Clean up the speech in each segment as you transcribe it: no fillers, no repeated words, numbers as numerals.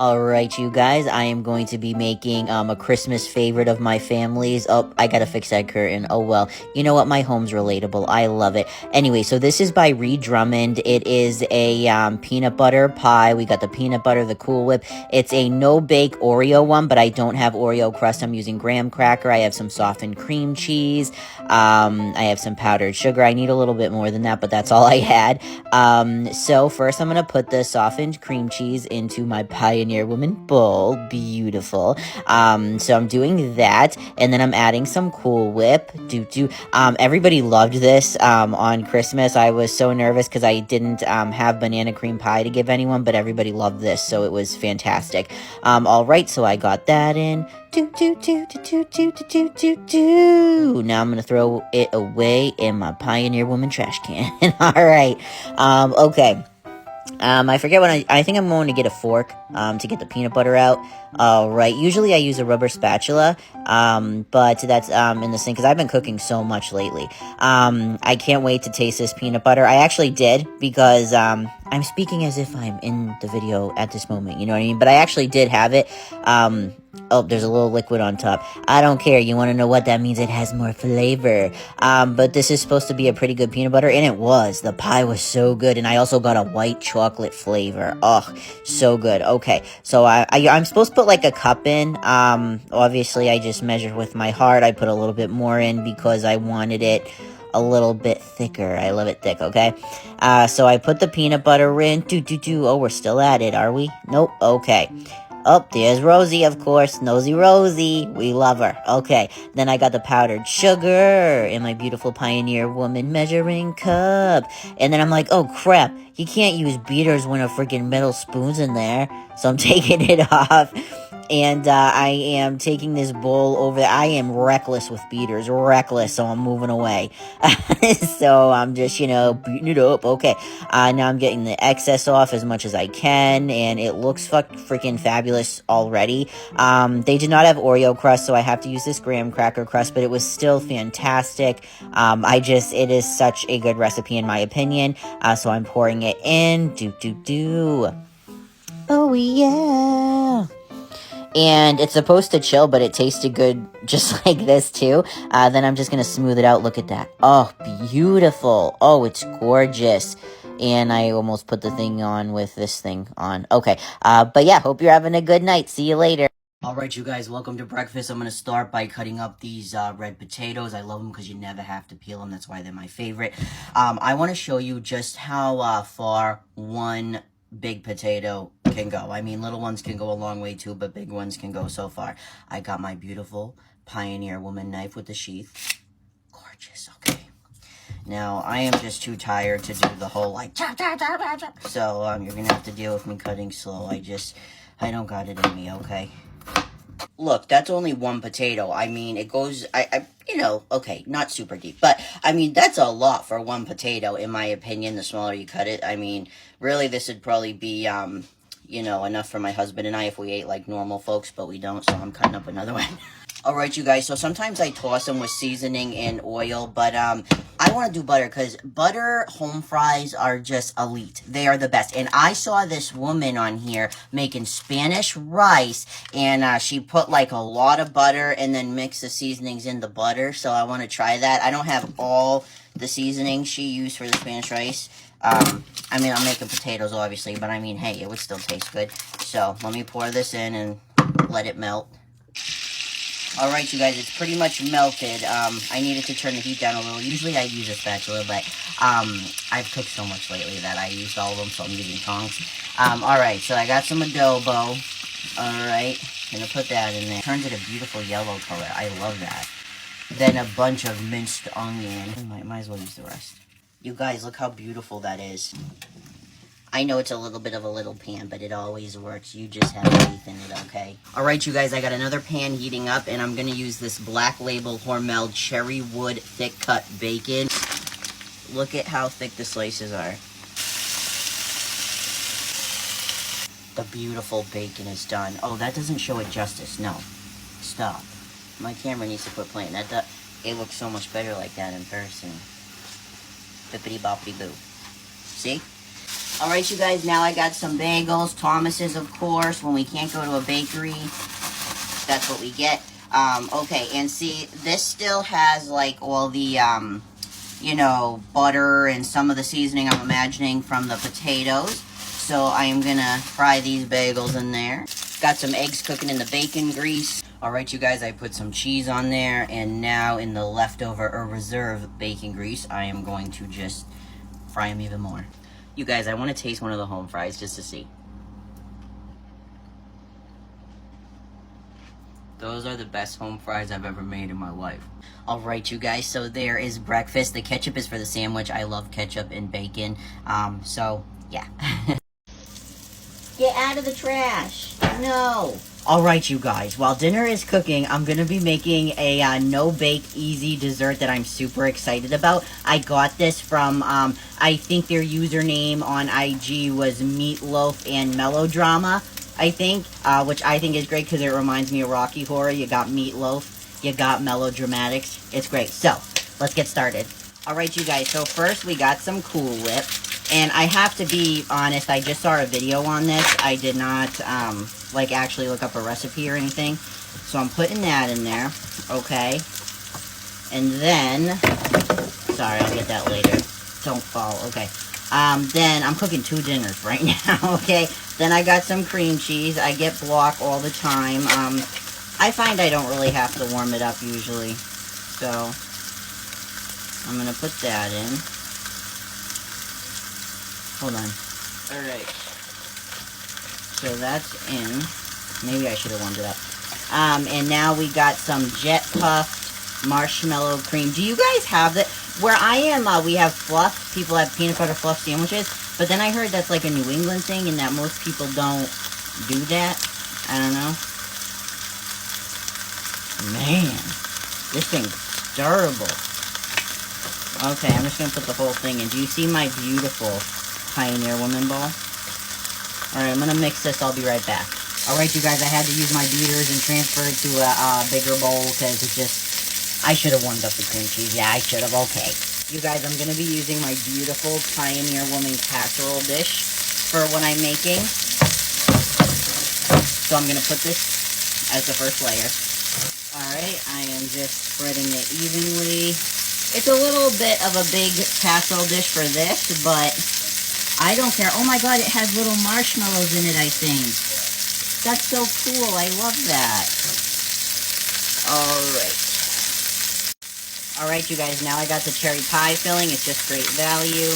Alright, you guys, I am going to be making a Christmas favorite of my family's. Oh, I gotta fix that curtain. Oh well. You know what? My home's relatable. I love it. Anyway, so this is by Reed Drummond. It is a peanut butter pie. We got the peanut butter, the Cool Whip. It's a no-bake Oreo one, but I don't have Oreo crust. I'm using graham cracker. I have some softened cream cheese. I have some powdered sugar. I need a little bit more than that, but that's all I had. So first I'm gonna put the softened cream cheese into my Pioneer Woman bowl. Beautiful. So I'm doing that, and then I'm adding some Cool Whip. Everybody loved this on Christmas. I was so nervous because I didn't have banana cream pie to give anyone, but everybody loved this, so it was fantastic. All right, so I got that in. Now I'm gonna throw it away in my Pioneer Woman trash can. All right. Okay. I forget when I think I'm going to get a fork, to get the peanut butter out. Right. Usually I use a rubber spatula, but that's, in the sink, because I've been cooking so much lately. I can't wait to taste this peanut butter. I actually did, because, I'm speaking as if I'm in the video at this moment, you know what I mean? But I actually did have it. Oh, there's a little liquid on top. I don't care. You want to know what that means? It has more flavor. But this is supposed to be a pretty good peanut butter, and it was. The pie was so good, and I also got a white chocolate flavor. Oh, so good. Okay, so I'm supposed to put like a cup in. Obviously, I just measured with my heart. I put a little bit more in because I wanted it a little bit thicker. I love it thick, okay? So I put the peanut butter in. Oh, we're still at it, are we? Nope. Okay. Oh, there's Rosie, of course. Nosy Rosie. We love her. Okay. Then I got the powdered sugar in my beautiful Pioneer Woman measuring cup. And then I'm like, oh, crap. You can't use beaters when a freaking metal spoon's in there. So I'm taking it off. And I am taking this bowl over there. I am reckless with beaters. Reckless, so I'm moving away. So I'm just, beating it up. Okay. Now I'm getting the excess off as much as I can, and it looks freaking fabulous already. They did not have Oreo crust, so I have to use this graham cracker crust, but it was still fantastic. It is such a good recipe in my opinion. So I'm pouring it in. Oh, yeah. And it's supposed to chill, but it tasted good just like this too. Then I'm just going to smooth it out. Look at that. Oh, beautiful. Oh, it's gorgeous. And I almost put the thing on with this thing on. Okay. But yeah, hope you're having a good night. See you later. Alright, you guys, welcome to breakfast. I'm going to start by cutting up these red potatoes. I love them because you never have to peel them. That's why they're my favorite. I want to show you just how far one big potato can go. I mean, little ones can go a long way too, but big ones can go so far. I got my beautiful Pioneer Woman knife with the sheath. Gorgeous, okay. Now, I am just too tired to do the whole, chop, chop, chop, chop, chop. So, you're gonna have to deal with me cutting slow. I don't got it in me, okay? Look, that's only one potato. I mean, it goes, okay, not super deep. But, I mean, that's a lot for one potato, in my opinion, the smaller you cut it. I mean, really, this would probably be, enough for my husband and I if we ate like normal folks, but we don't, so I'm cutting up another one. Alright, you guys, so sometimes I toss them with seasoning and oil, but, I want to do butter, because butter home fries are just elite. They are the best. And I saw this woman on here making Spanish rice, and she put like a lot of butter and then mixed the seasonings in the butter, so I want to try that. I don't have all the seasonings she used for the Spanish rice. I mean, I'm making potatoes, obviously, but I mean, hey, it would still taste good. So, let me pour this in and let it melt. Alright, you guys, it's pretty much melted. I needed to turn the heat down a little. Usually I use a spatula, but, I've cooked so much lately that I used all of them, so I'm using tongs. Alright, so I got some adobo. Alright, gonna put that in there. Turns it a beautiful yellow color. I love that. Then a bunch of minced onion. Might as well use the rest. You guys, look how beautiful that is. I know it's a little bit of a little pan, but it always works. You just have faith in it, okay? Alright, you guys, I got another pan heating up, and I'm going to use this Black Label Hormel Cherry Wood Thick Cut Bacon. Look at how thick the slices are. The beautiful bacon is done. Oh, that doesn't show it justice. No. Stop. My camera needs to quit playing. It looks so much better like that in person. Bippity boppity boo. See? All right, you guys, now I got some bagels. Thomas's, of course. When we can't go to a bakery, that's what we get. Okay, and see, this still has, like, all the, you know, butter and some of the seasoning I'm imagining from the potatoes. So I am gonna fry these bagels in there. Got some eggs cooking in the bacon grease. All right, you guys, I put some cheese on there, and now in the leftover or reserve bacon grease, I am going to just fry them even more. You guys, I want to taste one of the home fries just to see. Those are the best home fries I've ever made in my life. All right, you guys, so there is breakfast. The ketchup is for the sandwich. I love ketchup and bacon. So, yeah. Get out of the trash. No. All right, you guys, while dinner is cooking, I'm going to be making a no-bake, easy dessert that I'm super excited about. I got this from, I think their username on IG was Meatloaf and Melodrama, I think, which I think is great because it reminds me of Rocky Horror. You got Meatloaf, you got Melodramatics. It's great. So, let's get started. All right, you guys, so first we got some Cool Whip. And I have to be honest, I just saw a video on this. I did not, like, actually look up a recipe or anything. So I'm putting that in there, okay? And then, sorry, I'll get that later. Don't fall, okay. Then I'm cooking 2 dinners right now, okay? Then I got some cream cheese. I get block all the time. I find I don't really have to warm it up usually. So, I'm going to put that in. Hold on. Alright. So that's in. Maybe I should have warmed it up. And now we got some jet puffed marshmallow cream. Do you guys have that? Where I am, we have fluff. People have peanut butter fluff sandwiches. But then I heard that's like a New England thing and that most people don't do that. I don't know. Man. This thing's durable. Okay, I'm just going to put the whole thing in. Do you see my beautiful Pioneer Woman ball? Alright, I'm going to mix this. I'll be right back. Alright, you guys, I had to use my beaters and transfer it to a bigger bowl because it's just... I should have warmed up the cream cheese. Yeah, I should have. Okay. You guys, I'm going to be using my beautiful Pioneer Woman casserole dish for what I'm making. So I'm going to put this as the first layer. Alright, I am just spreading it evenly. It's a little bit of a big casserole dish for this, but I don't care. Oh my god, it has little marshmallows in it, I think. That's so cool. I love that. Alright. Alright, you guys, now I got the cherry pie filling. It's just great value.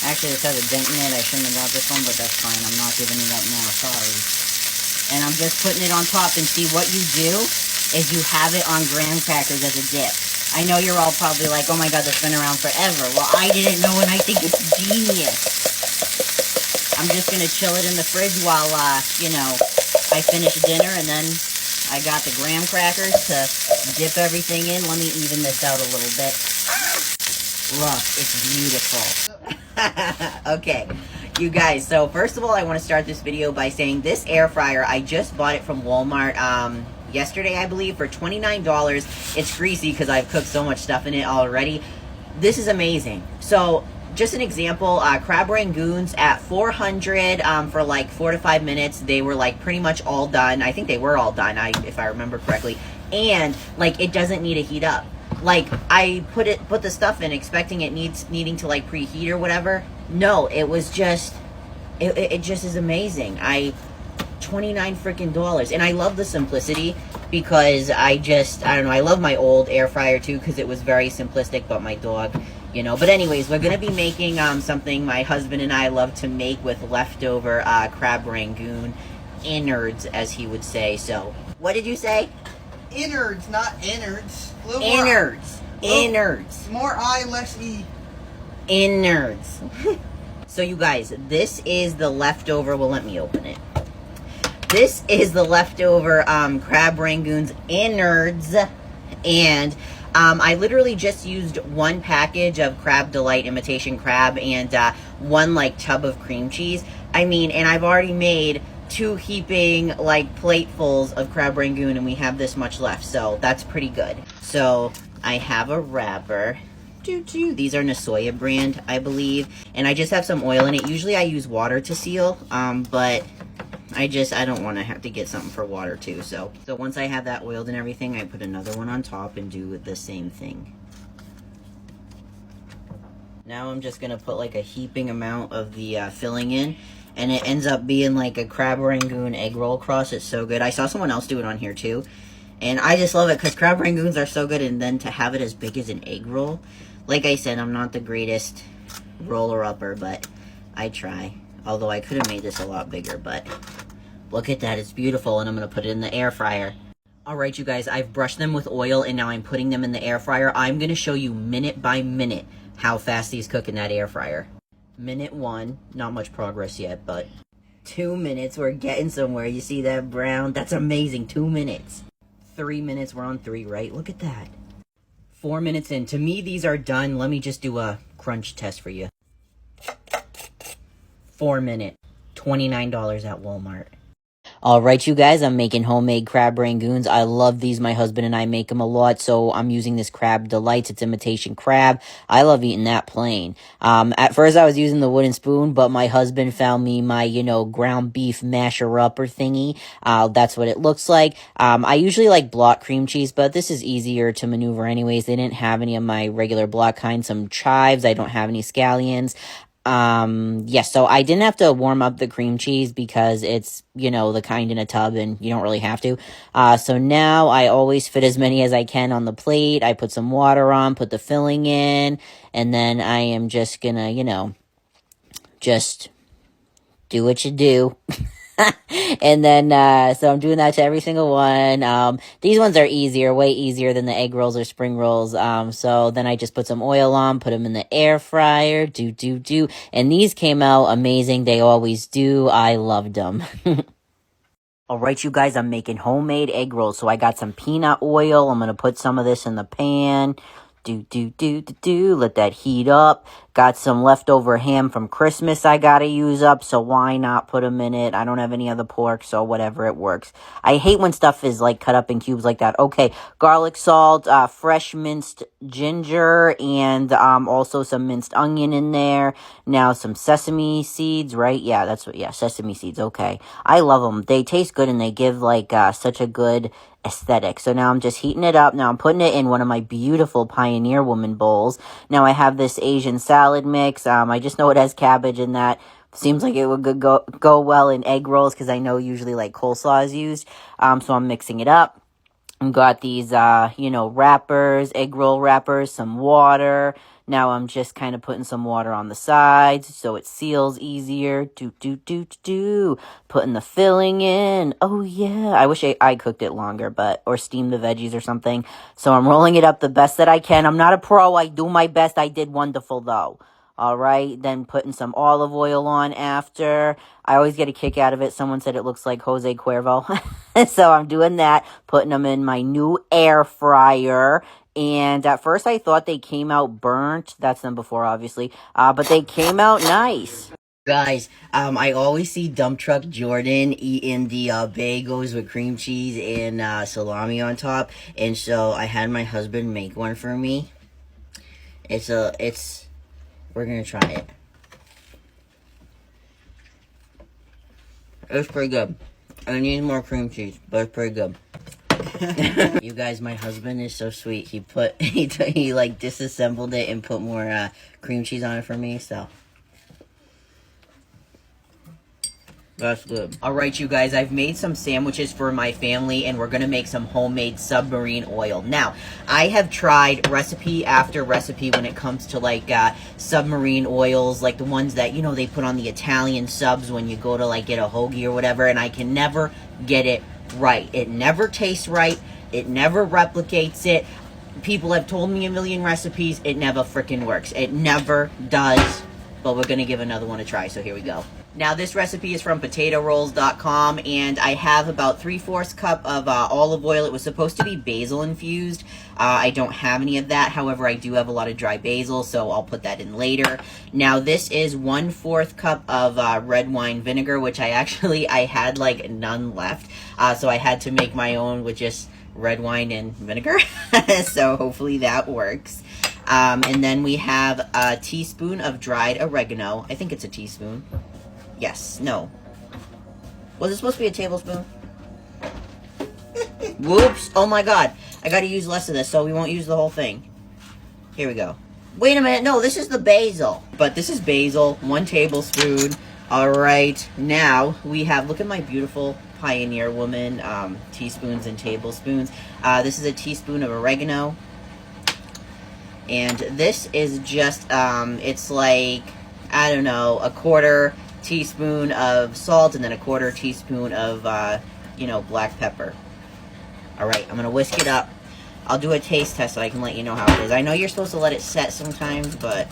Actually, this has a dent in it. I shouldn't have got this one, but that's fine. I'm not giving it up now. Sorry. And I'm just putting it on top. And see, what you do is you have it on graham crackers as a dip. I know you're all probably like, oh my god, that's been around forever. Well, I didn't know, and I think it's genius. I'm just going to chill it in the fridge while, you know, I finish dinner, and then I got the graham crackers to dip everything in. Let me even this out a little bit. Look, it's beautiful. Okay, you guys, so first of all, I want to start this video by saying this air fryer, I just bought it from Walmart, yesterday, I believe, for $29. It's greasy because I've cooked so much stuff in it already. This is amazing. So, just an example, crab rangoons at 400 for like 4 to 5 minutes. They were like pretty much all done. I think they were all done, if I remember correctly. And like it doesn't need to heat up. Like I put the stuff in expecting it needing to like preheat or whatever. No, it was just it just is amazing. $29 freaking dollars, and I love the simplicity because I don't know, I love my old air fryer too because it was very simplistic, but my dog, you know. But anyways, we're gonna be making something my husband and I love to make with leftover crab rangoon innards, as he would say. So what did you say? Innards, not innards. Innards. More I, less E. Innards. So you guys, this is the leftover, well, let me open it. This is the leftover crab rangoons innards, and I literally just used one package of Crab Delight imitation crab and one like tub of cream cheese. I mean, and I've already made 2 heaping like platefuls of crab rangoon, and we have this much left, so that's pretty good. So I have a wrapper. These are Nasoya brand, I believe. And I just have some oil in it. Usually I use water to seal, but I don't want to have to get something for water too. So once I have that oiled and everything, I put another one on top and do the same thing. Now I'm just going to put like a heaping amount of the filling in. And it ends up being like a crab rangoon egg roll cross. It's so good. I saw someone else do it on here too. And I just love it because crab rangoons are so good. And then to have it as big as an egg roll. Like I said, I'm not the greatest roller-upper, but I try. Although I could have made this a lot bigger, but look at that. It's beautiful. And I'm going to put it in the air fryer. Alright, you guys. I've brushed them with oil and now I'm putting them in the air fryer. I'm going to show you minute by minute how fast these cook in that air fryer. Minute 1, not much progress yet, but 2 minutes, we're getting somewhere. You see that brown? That's amazing. 2 minutes. 3 minutes, we're on 3, right? Look at that. 4 minutes in. To me, these are done. Let me just do a crunch test for you. 4 minute, $29 at Walmart. Alright, you guys, I'm making homemade crab rangoons. I love these. My husband and I make them a lot, so I'm using this Crab Delights. It's imitation crab. I love eating that plain. At first, I was using the wooden spoon, but my husband found me my, ground beef masher-upper thingy. That's what it looks like. I usually like block cream cheese, but this is easier to maneuver anyways. They didn't have any of my regular block kind. Some chives. I don't have any scallions. So I didn't have to warm up the cream cheese because it's, the kind in a tub and you don't really have to. So now I always fit as many as I can on the plate. I put some water on, put the filling in, and then I am just gonna, just do what you do. And then, so I'm doing that to every single one. These ones are easier, way easier than the egg rolls or spring rolls. So then I just put some oil on, put them in the air fryer, and these came out amazing. They always do. I loved them. Alright, you guys, I'm making homemade egg rolls. So I got some peanut oil. I'm going to put some of this in the pan. Let that heat up. Got some leftover ham from Christmas I gotta use up, so why not put them in it? I don't have any other pork, so whatever, it works. I hate when stuff is like cut up in cubes like that. Okay, garlic salt, fresh minced ginger, and also some minced onion in there. Now some sesame seeds, right? Yeah, sesame seeds, okay. I love them. They taste good and they give like such a good aesthetic. So now I'm just heating it up. Now I'm putting it in one of my beautiful Pioneer Woman bowls. Now I have this Asian salad mix. I just know it has cabbage in that. Seems like it would go well in egg rolls because I know usually like coleslaw is used. So I'm mixing it up. I've got these, wrappers, egg roll wrappers, some water. Now I'm just kind of putting some water on the sides so it seals easier. Putting the filling in. Oh, yeah. I wish I cooked it longer, or steamed the veggies or something. So I'm rolling it up the best that I can. I'm not a pro. I do my best. I did wonderful, though. All right, then putting some olive oil on after. I always get a kick out of it. Someone said it looks like Jose Cuervo. So I'm doing that, putting them in my new air fryer. And at first I thought they came out burnt. That's them before, obviously. But they came out nice. Guys, I always see Dump Truck Jordan eating the bagels with cream cheese and salami on top. And so I had my husband make one for me. We're gonna try it. It's pretty good. I need more cream cheese, but it's pretty good. You guys, my husband is so sweet. He like disassembled it and put more cream cheese on it for me, so that's good. Alright, you guys, I've made some sandwiches for my family, and we're going to make some homemade submarine oil. Now, I have tried recipe after recipe when it comes to, like, submarine oils, like the ones that, they put on the Italian subs when you go to, like, get a hoagie or whatever, and I can never get it right. It never tastes right. It never replicates it. People have told me a million recipes. It never freaking works. It never does. But we're going to give another one a try, so here we go. Now, this recipe is from PotatoRolls.com, and I have about 3/4 cup of olive oil. It was supposed to be basil infused. I don't have any of that. However, I do have a lot of dry basil, so I'll put that in later. Now, this is 1/4 cup of red wine vinegar, which I had like none left. So I had to make my own with just red wine and vinegar. So hopefully that works. And then we have a teaspoon of dried oregano. I think it's a teaspoon. Yes, no. Was it supposed to be a tablespoon? Whoops. Oh my god. I gotta use less of this, so we won't use the whole thing. Here we go. Wait a minute. No, this is the basil. But this is basil. 1 tablespoon. Alright. Now, we have... Look at my beautiful Pioneer Woman teaspoons and tablespoons. This is a teaspoon of oregano. And this is just... it's like... I don't know, a 1/4 teaspoon of salt and then a 1/4 teaspoon of, black pepper. Alright, I'm going to whisk it up. I'll do a taste test so I can let you know how it is. I know you're supposed to let it set sometimes, but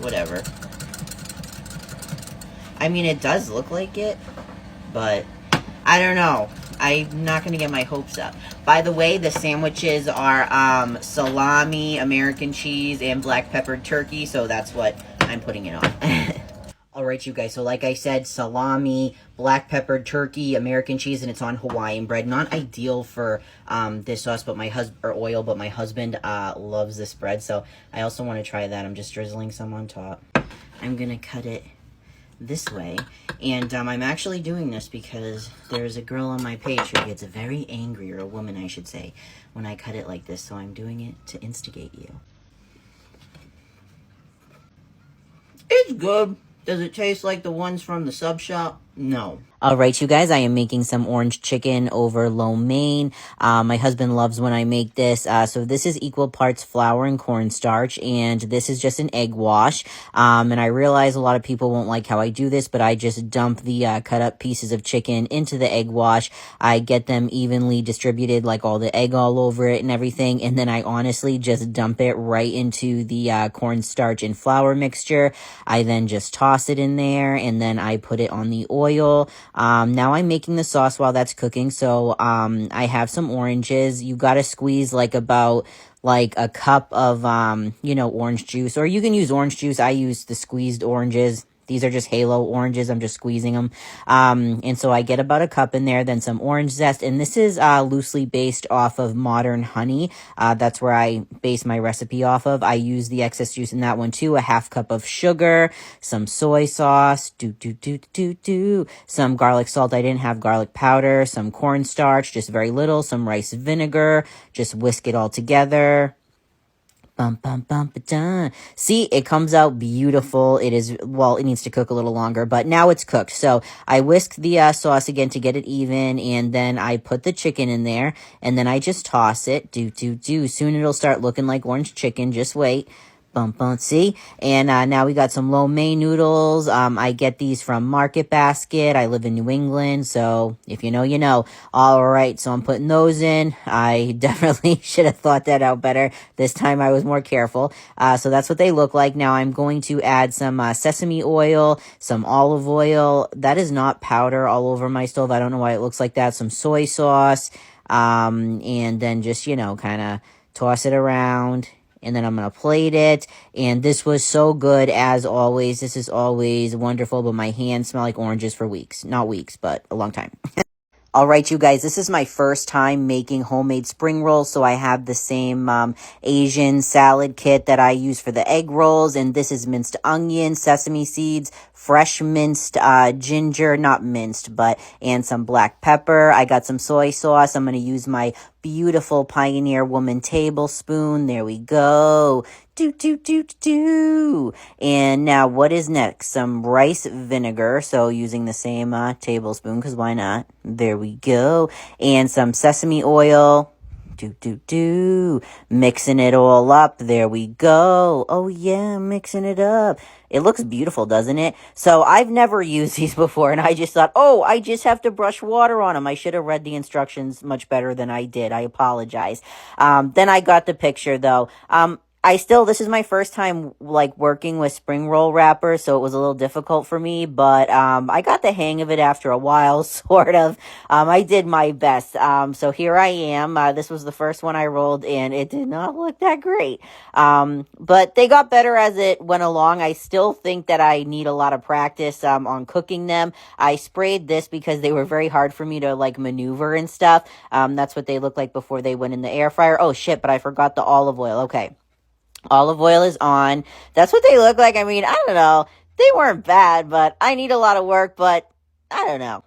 whatever. I mean, it does look like it, but I don't know. I'm not going to get my hopes up. By the way, the sandwiches are salami, American cheese, and black peppered turkey, so that's what I'm putting it on. Alright, you guys, so like I said, salami, black peppered turkey, American cheese, and it's on Hawaiian bread. Not ideal for this sauce, but my oil, but my husband loves this bread, so I also want to try that. I'm just drizzling some on top. I'm gonna cut it this way, and I'm actually doing this because there's a girl on my page who gets very angry, or a woman, I should say, when I cut it like this, so I'm doing it to instigate you. It's good. Does it taste like the ones from the sub shop? No. Alright, you guys, I am making some orange chicken over lo mein. My husband loves when I make this. So this is equal parts flour and cornstarch, and this is just an egg wash. And I realize a lot of people won't like how I do this, but I just dump the cut up pieces of chicken into the egg wash. I get them evenly distributed, like all the egg all over it and everything, and then I honestly just dump it right into the cornstarch and flour mixture. I then just toss it in there, and then I put it on the oil. Now I'm making the sauce while that's cooking. So, I have some oranges. You gotta squeeze like about like a cup of, orange juice, or you can use orange juice. I use the squeezed oranges. These are just Halo oranges. I'm just squeezing them. And so I get about a cup in there, then some orange zest. And this is loosely based off of Modern Honey. That's where I base my recipe off of. I use the excess juice in that one too. A half cup of sugar, some soy sauce, some garlic salt. I didn't have garlic powder, some cornstarch, just very little, some rice vinegar. Just whisk it all together. See, it comes out beautiful. It is, well, it needs to cook a little longer, but now it's cooked. So I whisk the sauce again to get it even, and then I put the chicken in there, and then I just toss it. Soon it'll start looking like orange chicken. Just wait. See? And now we got some lo mein noodles. I get these from Market Basket. I live in New England, so if you know, you know. All right, so I'm putting those in. I definitely should have thought that out better. This time I was more careful. So that's what they look like. Now I'm going to add some sesame oil, some olive oil. That is not powder all over my stove. I don't know why it looks like that. Some soy sauce, and then just, kind of toss it around. And then I'm going to plate it. And this was so good, as always. This is always wonderful, but my hands smell like oranges for weeks. Not weeks, but a long time. All right, you guys, this is my first time making homemade spring rolls, so I have the same Asian salad kit that I use for the egg rolls, and this is minced onion, sesame seeds, fresh minced ginger, not minced, and some black pepper. I got some soy sauce. I'm going to use my beautiful Pioneer Woman tablespoon. There we go. And now what is next? Some rice vinegar. So using the same tablespoon, because why not? There we go. And some sesame oil. Mixing it all up. There we go. Oh yeah, mixing it up. It looks beautiful, doesn't it? So I've never used these before, and I just thought, oh, I just have to brush water on them. I should have read the instructions much better than I did. I apologize. Then I got the picture though. This is my first time working with spring roll wrappers, so it was a little difficult for me, but I got the hang of it after a while, sort of. I did my best. So here I am. This was the first one I rolled, and it did not look that great. But they got better as it went along. I still think that I need a lot of practice on cooking them. I sprayed this because they were very hard for me to maneuver and stuff. That's what they looked like before they went in the air fryer. Oh shit, but I forgot the olive oil. Okay. Olive oil is on. That's what they look like. I mean, I don't know. They weren't bad, but I need a lot of work, but I don't know.